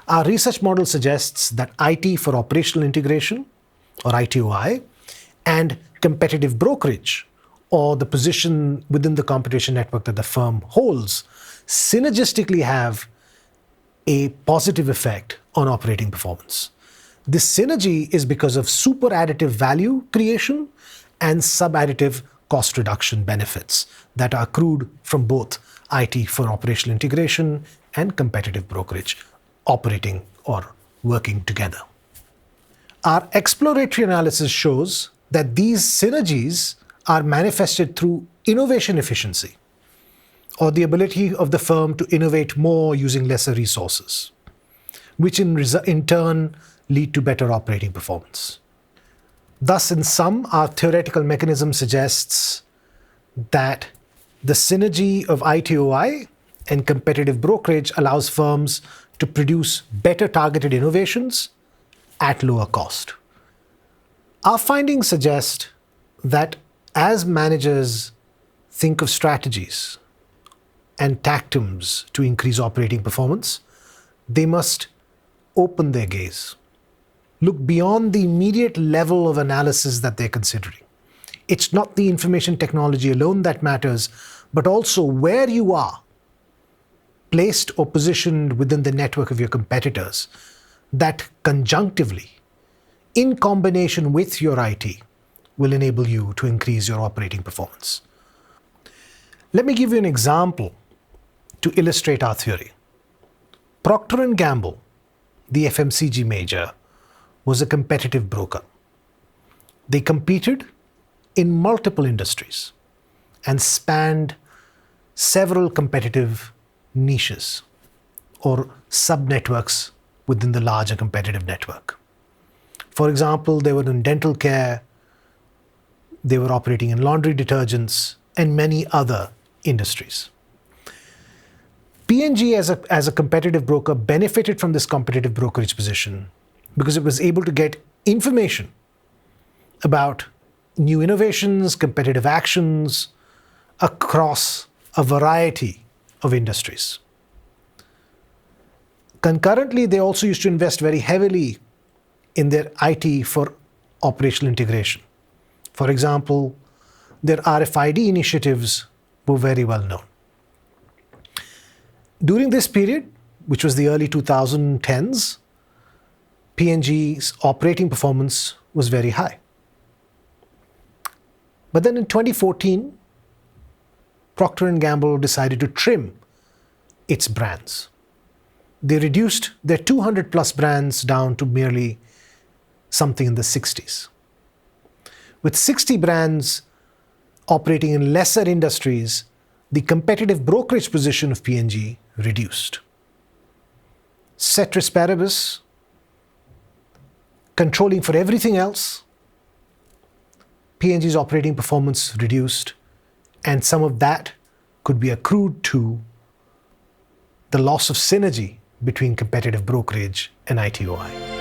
Our research model suggests that IT for operational integration, or ITOI, and competitive brokerage, or the position within the computation network that the firm holds, synergistically have a positive effect on operating performance. This synergy is because of super additive value creation and sub-additive cost reduction benefits that are accrued from both IT for operational integration and competitive brokerage operating or working together. Our exploratory analysis shows that these synergies are manifested through innovation efficiency, or the ability of the firm to innovate more using lesser resources, which in turn lead to better operating performance. Thus, in sum, our theoretical mechanism suggests that the synergy of ITOI and competitive brokerage allows firms to produce better targeted innovations at lower cost. Our findings suggest that as managers think of strategies and tactics to increase operating performance, they must open their gaze, look beyond the immediate level of analysis that they're considering. It's not the information technology alone that matters, but also where you are placed or positioned within the network of your competitors that conjunctively, in combination with your IT, will enable you to increase your operating performance. Let me give you an example to illustrate our theory. Procter & Gamble, the FMCG major, was a competitive broker. They competed in multiple industries and spanned several competitive niches or sub-networks within the larger competitive network. For example, they were in dental care, they were operating in laundry detergents, and many other industries. P&G as a competitive broker benefited from this competitive brokerage position because it was able to get information about new innovations, competitive actions across a variety of industries. Concurrently, they also used to invest very heavily in their IT for operational integration. For example, their RFID initiatives were very well known. During this period, which was the early 2010s, P&G's operating performance was very high. But then in 2014, Procter & Gamble decided to trim its brands. They reduced their 200 plus brands down to merely something in the 60s. With 60 brands operating in lesser industries, the competitive brokerage position of P&G reduced. Ceteris paribus, controlling for everything else, P&G's operating performance reduced, and some of that could be accrued to the loss of synergy between competitive brokerage and ITOI.